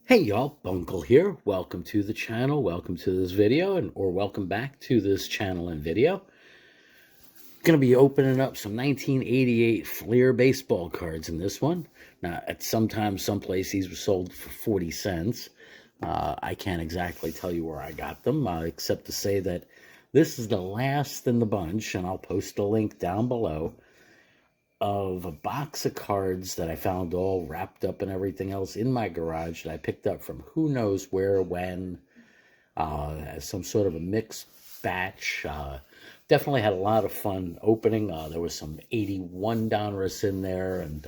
Hey y'all, Bunkle here. Welcome to the channel, welcome to this video, or welcome back to this channel and video. Going to be opening up some 1988 Fleer baseball cards in this one. Now, at someplace these were sold for 40 cents. I can't exactly tell you where I got them, except to say that this is the last in the bunch, and I'll post a link down below of a box of cards that I found all wrapped up and everything else in my garage that I picked up from who knows where, when, as some sort of a mixed batch. Definitely had a lot of fun opening. There was some 81 Donruss in there and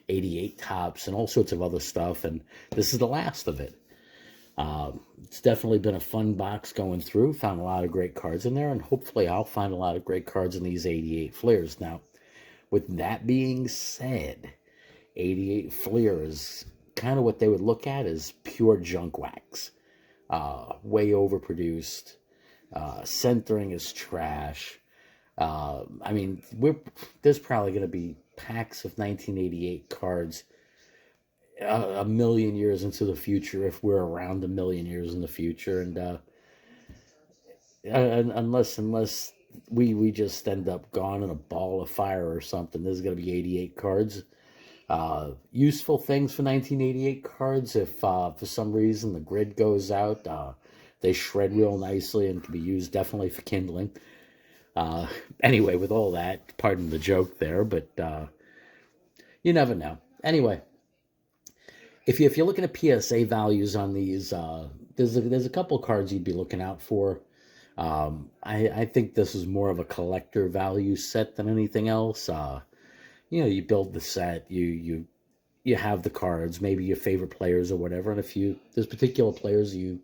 88 Tops and all sorts of other stuff, and this is the last of it. It's definitely been a fun box going through. Found a lot of great cards in there, and hopefully I'll find a lot of great cards in these 88 Fleers. Now, with that being said, 88 Fleer is kind of what they would look at as pure junk wax. Way overproduced. Centering is trash. I mean, there's probably going to be packs of 1988 cards a million years into the future, if we're around a million years in the future. And unless we just end up gone in a ball of fire or something, there's going to be 88 cards. Useful things for 1988 cards: if for some reason the grid goes out, they shred real nicely and can be used definitely for kindling. Anyway, with all that, pardon the joke there, but you never know. Anyway, if you're looking at PSA values on these, there's a couple cards you'd be looking out for. I think this is more of a collector value set than anything else. You build the set, you have the cards, maybe your favorite players or whatever, and if there's particular players you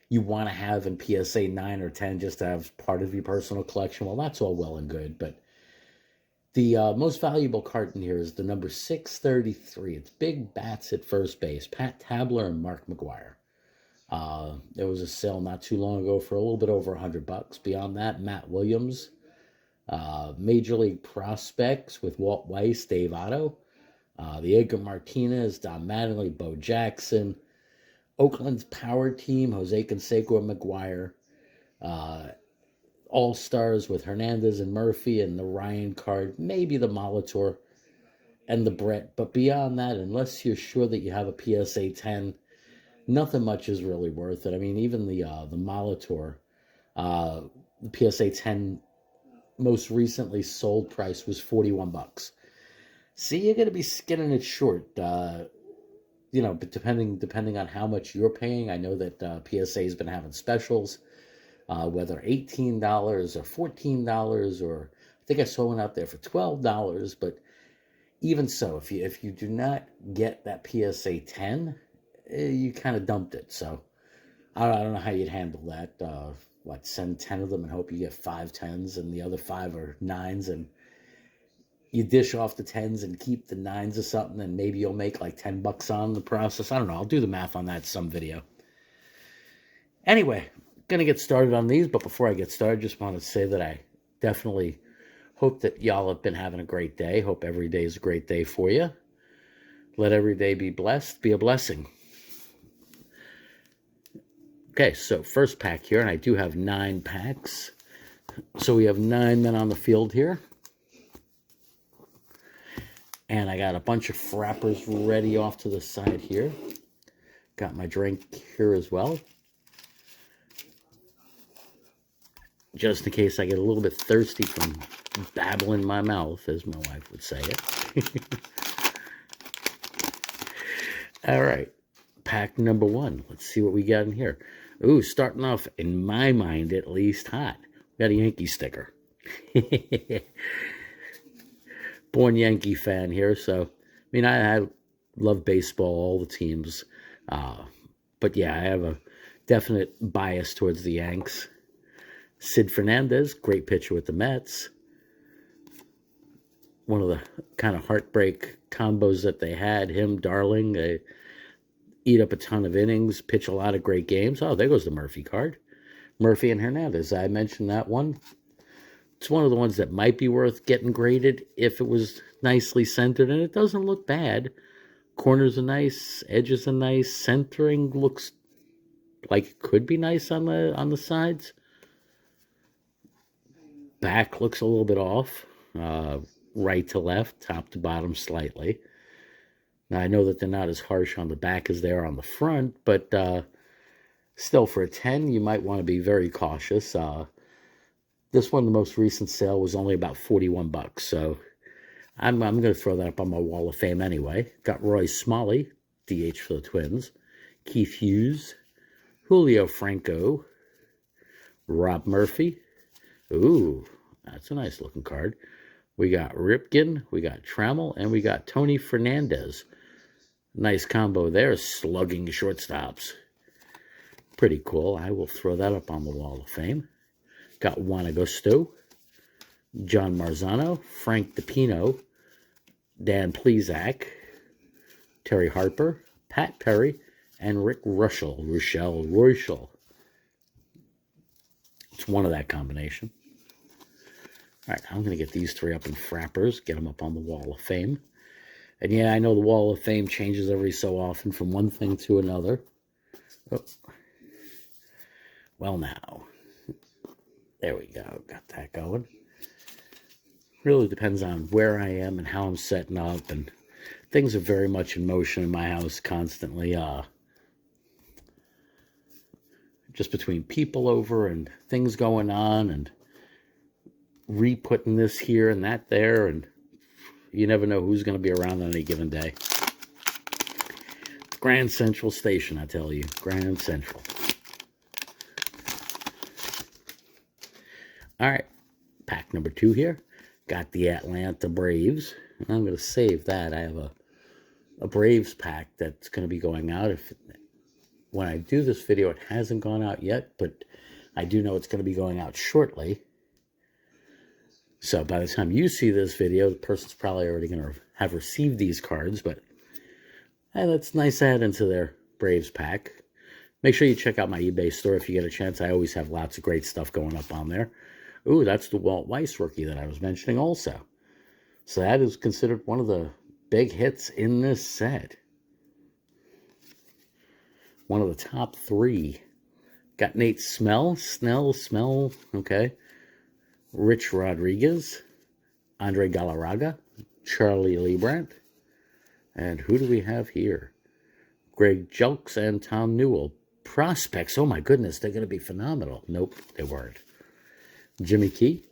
want to have in PSA 9 or 10 just to have part of your personal collection, well, that's all well and good, but the most valuable card in here is the number 633. It's Big Bats at first base, Pat Tabler and Mark McGwire. There was a sale not too long ago for a little bit over $100. Beyond that, Matt Williams, Major League Prospects with Walt Weiss, Dave Otto, the Edgar Martinez, Don Mattingly, Bo Jackson, Oakland's Power Team, Jose Canseco and McGwire, All-Stars with Hernandez and Murphy, and the Ryan card, maybe the Molitor and the Brett. But beyond that, unless you're sure that you have a PSA 10, nothing much is really worth it. I mean, even the Molitor, the PSA 10 most recently sold price was $41. See, you're going to be skinning it short. But depending on how much you're paying, I know that PSA has been having specials, whether $18 or $14, or I think I saw one out there for $12. But even so, if you do not get that PSA 10, you kind of dumped it. So I don't know how you'd handle that. Send 10 of them and hope you get 5 10s and the other 5 are 9s, and you dish off the 10s and keep the 9s or something, and maybe you'll make like $10 on the process. I don't know. I'll do the math on that some video. Anyway, gonna get started on these, but before I get started, just want to say that I definitely hope that y'all have been having a great day. Hope every day is a great day for you. Let every day be blessed, be a blessing. Okay, so first pack here, and I do have 9 packs. So we have 9 men on the field here. And I got a bunch of frappers ready off to the side here. Got my drink here as well, just in case I get a little bit thirsty from babbling my mouth, as my wife would say it. All right, pack number 1. Let's see what we got in here. Ooh, starting off, in my mind at least, hot. We got a Yankee sticker. Born Yankee fan here, so I mean, I love baseball, all the teams, but yeah, I have a definite bias towards the Yanks. Sid Fernandez, great pitcher with the Mets. One of the kind of heartbreak combos that they had. Him, Darling, they eat up a ton of innings, pitch a lot of great games. Oh, there goes the Murphy card. Murphy and Hernandez, I mentioned that one. It's one of the ones that might be worth getting graded if it was nicely centered, and it doesn't look bad. Corners are nice, edges are nice, centering looks like it could be nice on the sides. Back looks a little bit off, right to left, top to bottom slightly. Now I know that they're not as harsh on the back as they are on the front, but still for a 10 you might want to be very cautious. This one, the most recent sale, was only about 41 bucks, so I'm going to throw that up on my wall of fame anyway. Got Roy Smalley, DH for the Twins, Keith Hughes, Julio Franco, Rob Murphy. Ooh, that's a nice looking card. We got Ripken, we got Trammell, and we got Tony Fernandez. Nice combo there, slugging shortstops. Pretty cool. I will throw that up on the wall of fame. Got Juan Agosto, John Marzano, Frank DePino, Dan Plesac, Terry Harper, Pat Perry, and Rick Rushell. It's one of that combination. All right, I'm going to get these three up in frappers, get them up on the wall of fame. And yeah, I know the wall of fame changes every so often from one thing to another. Oh. Well, now, there we go. Got that going. Really depends on where I am and how I'm setting up, and things are very much in motion in my house constantly. Just between people over and things going on and re-putting this here and that there, and you never know who's going to be around on any given day. Grand Central Station, I tell you. Grand Central. All right, pack number 2 here. Got the Atlanta Braves. I'm going to save that. I have a Braves pack that's going to be going out. When I do this video, it hasn't gone out yet, but I do know it's going to be going out shortly. So by the time you see this video, the person's probably already going to have received these cards, but hey, that's nice to add into their Braves pack. Make sure you check out my eBay store if you get a chance. I always have lots of great stuff going up on there. Ooh, that's the Walt Weiss rookie that I was mentioning also. So that is considered one of the big hits in this set. One of the top 3. Got Nate Snell, okay. Rich Rodriguez, Andre Galarraga, Charlie Leibrandt. And who do we have here? Greg Jelks and Tom Newell. Prospects, oh my goodness, they're going to be phenomenal. Nope, they weren't. Jimmy Key,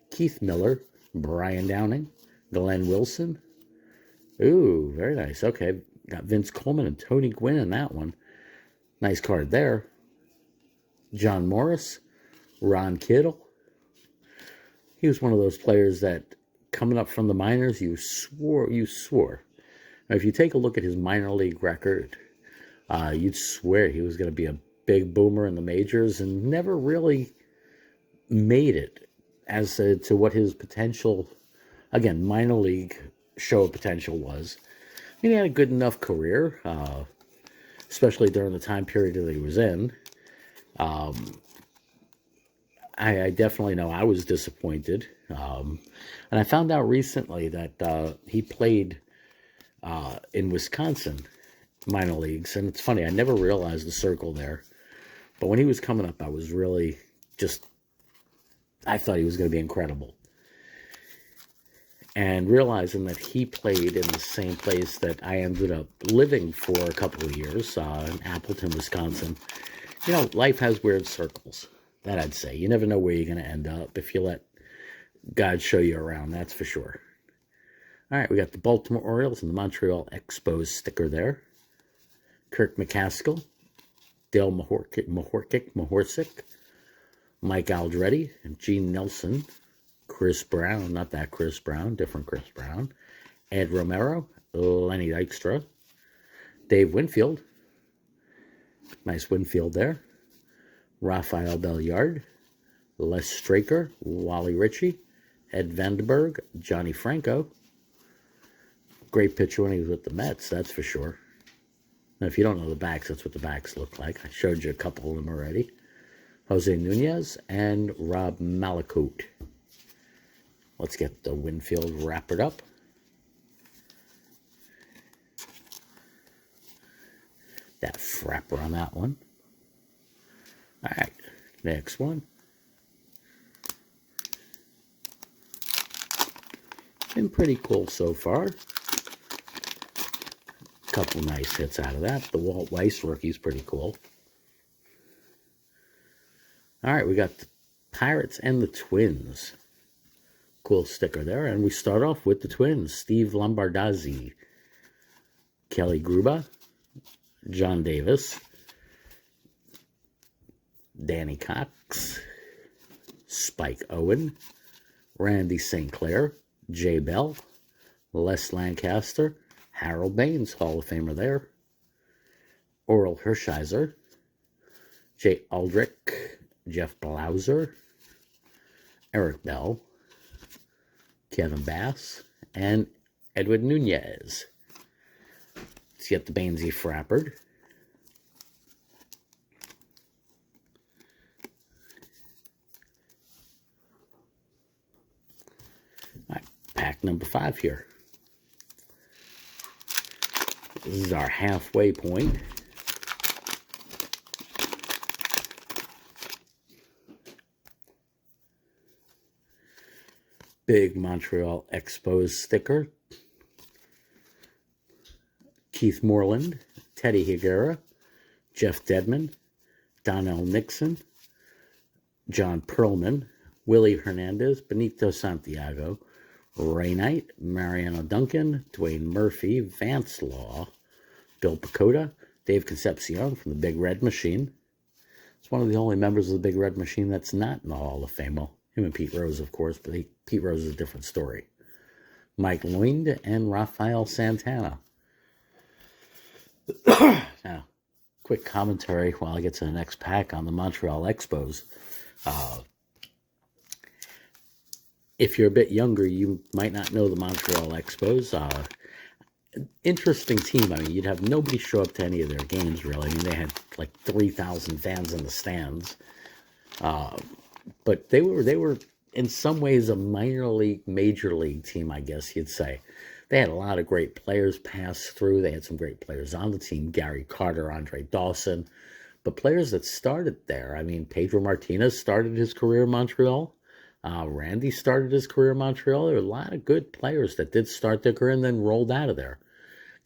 Keith Miller, Brian Downing, Glenn Wilson. Ooh, very nice. Okay, got Vince Coleman and Tony Gwynn in that one. Nice card there. John Morris, Ron Kittle. He was one of those players that, coming up from the minors, you swore. Now, if you take a look at his minor league record, you'd swear he was going to be a big boomer in the majors, and never really made it as to what his potential, again, minor league show of potential was. I mean, he had a good enough career, especially during the time period that he was in. I definitely know I was disappointed. And I found out recently that he played in Wisconsin minor leagues. And it's funny, I never realized the circle there. But when he was coming up, I was really just, I thought he was going to be incredible. And realizing that he played in the same place that I ended up living for a couple of years, in Appleton, Wisconsin. You know, life has weird circles, that I'd say. You never know where you're going to end up if you let God show you around, that's for sure. All right, we got the Baltimore Orioles and the Montreal Expos sticker there. Kirk McCaskill, Dale Mahorcic, Mike Aldretti, and Gene Nelson, Chris Brown, not that Chris Brown, different Chris Brown, Ed Romero, Lenny Dykstra, Dave Winfield, nice Winfield there, Rafael Belliard, Les Straker, Wally Ritchie, Ed Vandenberg, Johnny Franco. Great pitcher when he was with the Mets, that's for sure. Now, if you don't know the backs, that's what the backs look like. I showed you a couple of them already. Jose Nunez and Rob Malakote. Let's get the Winfield wrappered up. That frapper on that one. All right, next one. Been pretty cool so far. Couple nice hits out of that. The Walt Weiss rookie's pretty cool. All right, we got the Pirates and the Twins. Cool sticker there. And we start off with the Twins. Steve Lombardozzi, Kelly Gruba, John Davis, Danny Cox, Spike Owen, Randy St. Clair, Jay Bell, Les Lancaster, Harold Baines, Hall of Famer there, Oral Hershiser, Jay Aldrich, Jeff Blauser, Eric Bell, Kevin Bass, and Edwin Nunez. Let's get the Bainesy frappered. All right, pack number 5 here. This is our halfway point. Big Montreal Expos sticker. Keith Moreland, Teddy Higuera, Jeff Dedman, Donnell Nixon, John Perlman, Willie Hernandez, Benito Santiago, Ray Knight, Mariano Duncan, Dwayne Murphy, Vance Law, Bill Pecota, Dave Concepcion from the Big Red Machine. It's one of the only members of the Big Red Machine that's not in the Hall of Fame. Well, him and Pete Rose, of course, but Pete Rose is a different story. Mike Loind and Rafael Santana. Now, quick commentary while I get to the next pack on the Montreal Expos. If you're a bit younger, you might not know the Montreal Expos. Interesting team. I mean, you'd have nobody show up to any of their games, really. I mean, they had like 3,000 fans in the stands. But they were in some ways a minor league, major league team, I guess you'd say. They had a lot of great players pass through. They had some great players on the team. Gary Carter, Andre Dawson. But players that started there, I mean, Pedro Martinez started his career in Montreal. Randy started his career in Montreal. There were a lot of good players that did start their career and then rolled out of there.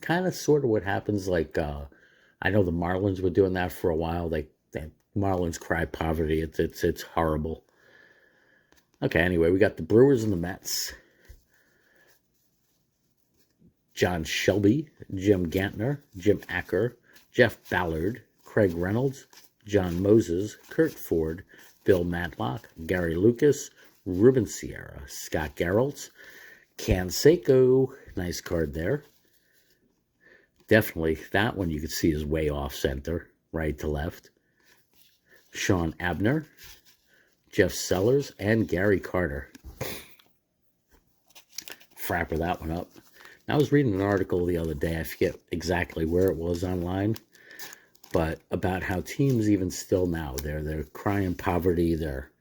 Kind of sort of what happens, like, I know the Marlins were doing that for a while. Marlins cry poverty. It's horrible. Okay, anyway, we got the Brewers and the Mets. John Shelby, Jim Gantner, Jim Acker, Jeff Ballard, Craig Reynolds, John Moses, Kurt Ford, Bill Matlock, Gary Lucas, Ruben Sierra, Scott Geraltz, Canseco, nice card there. Definitely, that one you can see is way off center, right to left. Sean Abner, Jeff Sellers, and Gary Carter. Frapper that one up. I was reading an article the other day, I forget exactly where it was online, but about how teams even still now, they're crying poverty, they're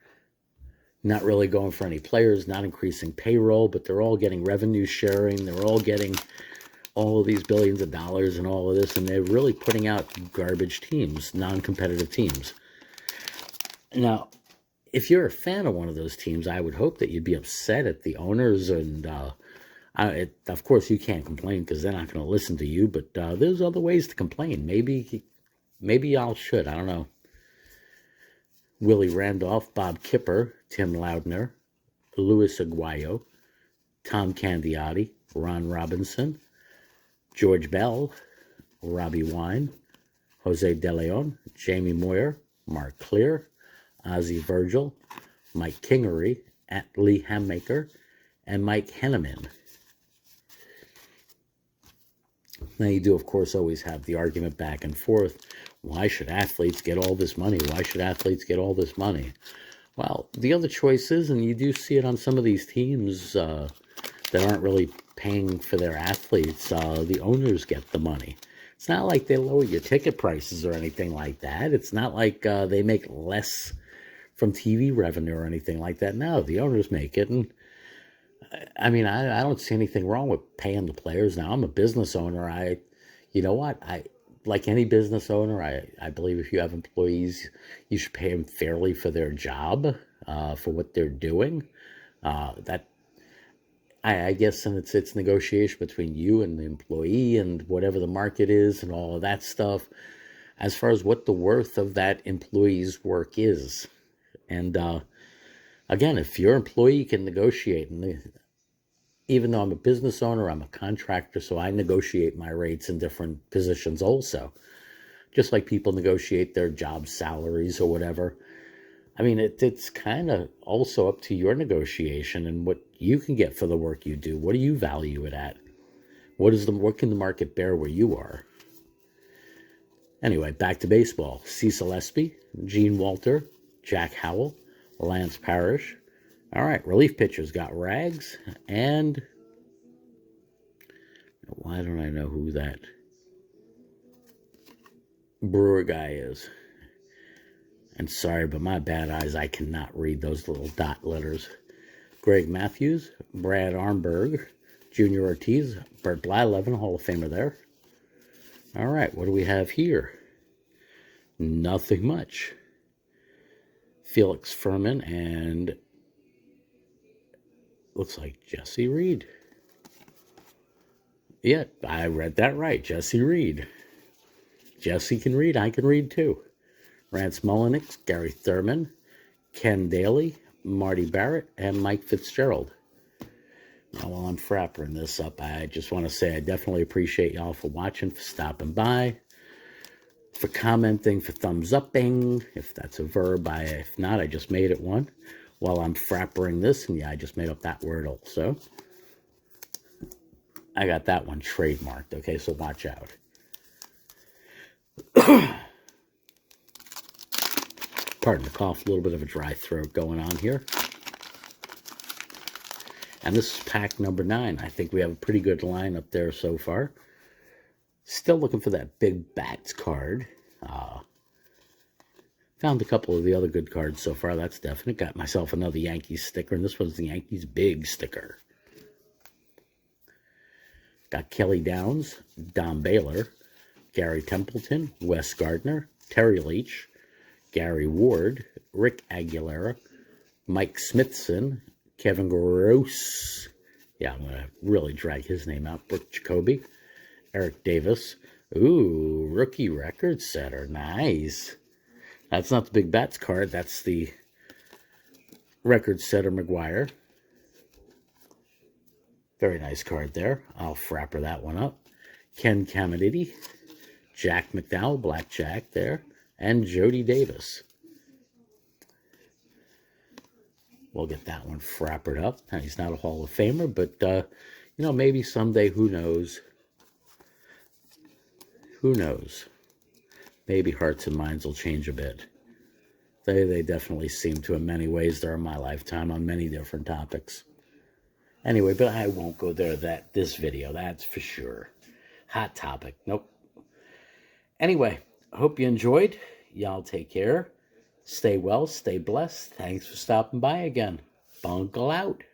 not really going for any players, not increasing payroll, but they're all getting revenue sharing, they're all getting all of these billions of dollars and all of this, and they're really putting out garbage teams, non-competitive teams. Now, if you're a fan of one of those teams, I would hope that you'd be upset at the owners, and of course you can't complain because they're not going to listen to you, but there's other ways to complain. Maybe y'all should, I don't know. Willie Randolph, Bob Kipper, Tim Loudner, Luis Aguayo, Tom Candiotti, Ron Robinson, George Bell, Robbie Wine, Jose De Leon, Jamie Moyer, Mark Clear, Ozzie Virgil, Mike Kingery, Lee Hammaker, and Mike Henneman. Now you do, of course, always have the argument back and forth. Why should athletes get all this money? Why should athletes get all this money? Well, the other choice is, and you do see it on some of these teams that aren't really paying for their athletes, the owners get the money. It's not like they lower your ticket prices or anything like that. It's not like they make less from TV revenue or anything like that. No, the owners make it. And I mean, I don't see anything wrong with paying the players. Now, I'm a business owner. You know what? like any business owner, I believe if you have employees, you should pay them fairly for their job, for what they're doing. That I guess, and it's negotiation between you and the employee and whatever the market is and all of that stuff, as far as what the worth of that employee's work is. And again, if your employee can negotiate, and even though I'm a business owner, I'm a contractor, so I negotiate my rates in different positions also, just like people negotiate their job salaries or whatever. I mean, it's kind of also up to your negotiation and what you can get for the work you do. What do you value it at? What can the market bear where you are? Anyway, back to baseball. Cecil Espy, Gene Walter, Jack Howell, Lance Parrish. All right, relief pitchers got Rags, and why don't I know who that Brewer guy is? And sorry, but my bad eyes, I cannot read those little dot letters. Greg Matthews, Brad Armberg, Junior Ortiz, Bert Blyleven, Hall of Famer there. All right, what do we have here? Nothing much. Felix Furman and looks like Jesse Reed. Yeah, I read that right. Jesse Reed. Jesse can read. I can read too. Rance Mullenix, Gary Thurman, Ken Daly, Marty Barrett, and Mike Fitzgerald. Now, while I'm frappering this up, I just want to say I definitely appreciate y'all for watching, for stopping by, for commenting, for thumbs upping, if that's a verb. If not, I just made it one while I'm frappering this, and yeah, I just made up that word also. I got that one trademarked, okay, so watch out. Pardon the cough, a little bit of a dry throat going on here. And this is pack number 9. I think we have a pretty good lineup there so far. Still looking for that big bats card. Found a couple of the other good cards so far, that's definite. Got myself another Yankees sticker, and this one's the Yankees big sticker. Got Kelly Downs, Don Baylor, Gary Templeton, Wes Gardner, Terry Leach, Gary Ward, Rick Aguilera, Mike Smithson, Kevin Gross, yeah, I'm going to really drag his name out, Brooke Jacoby, Eric Davis, ooh, rookie record setter, nice. That's not the big bats card, that's the record setter McGuire. Very nice card there. I'll frapper that one up. Ken Caminiti, Jack McDowell, Blackjack there, and Jody Davis. We'll get that one frappered up. Now, he's not a Hall of Famer, but, you know, maybe someday, who knows? Who knows? Maybe hearts and minds will change a bit. They definitely seem to in many ways during my lifetime on many different topics. Anyway, but I won't go there this video, that's for sure. Hot topic, nope. Anyway, I hope you enjoyed. Y'all take care. Stay well, stay blessed. Thanks for stopping by again. Bunkle out.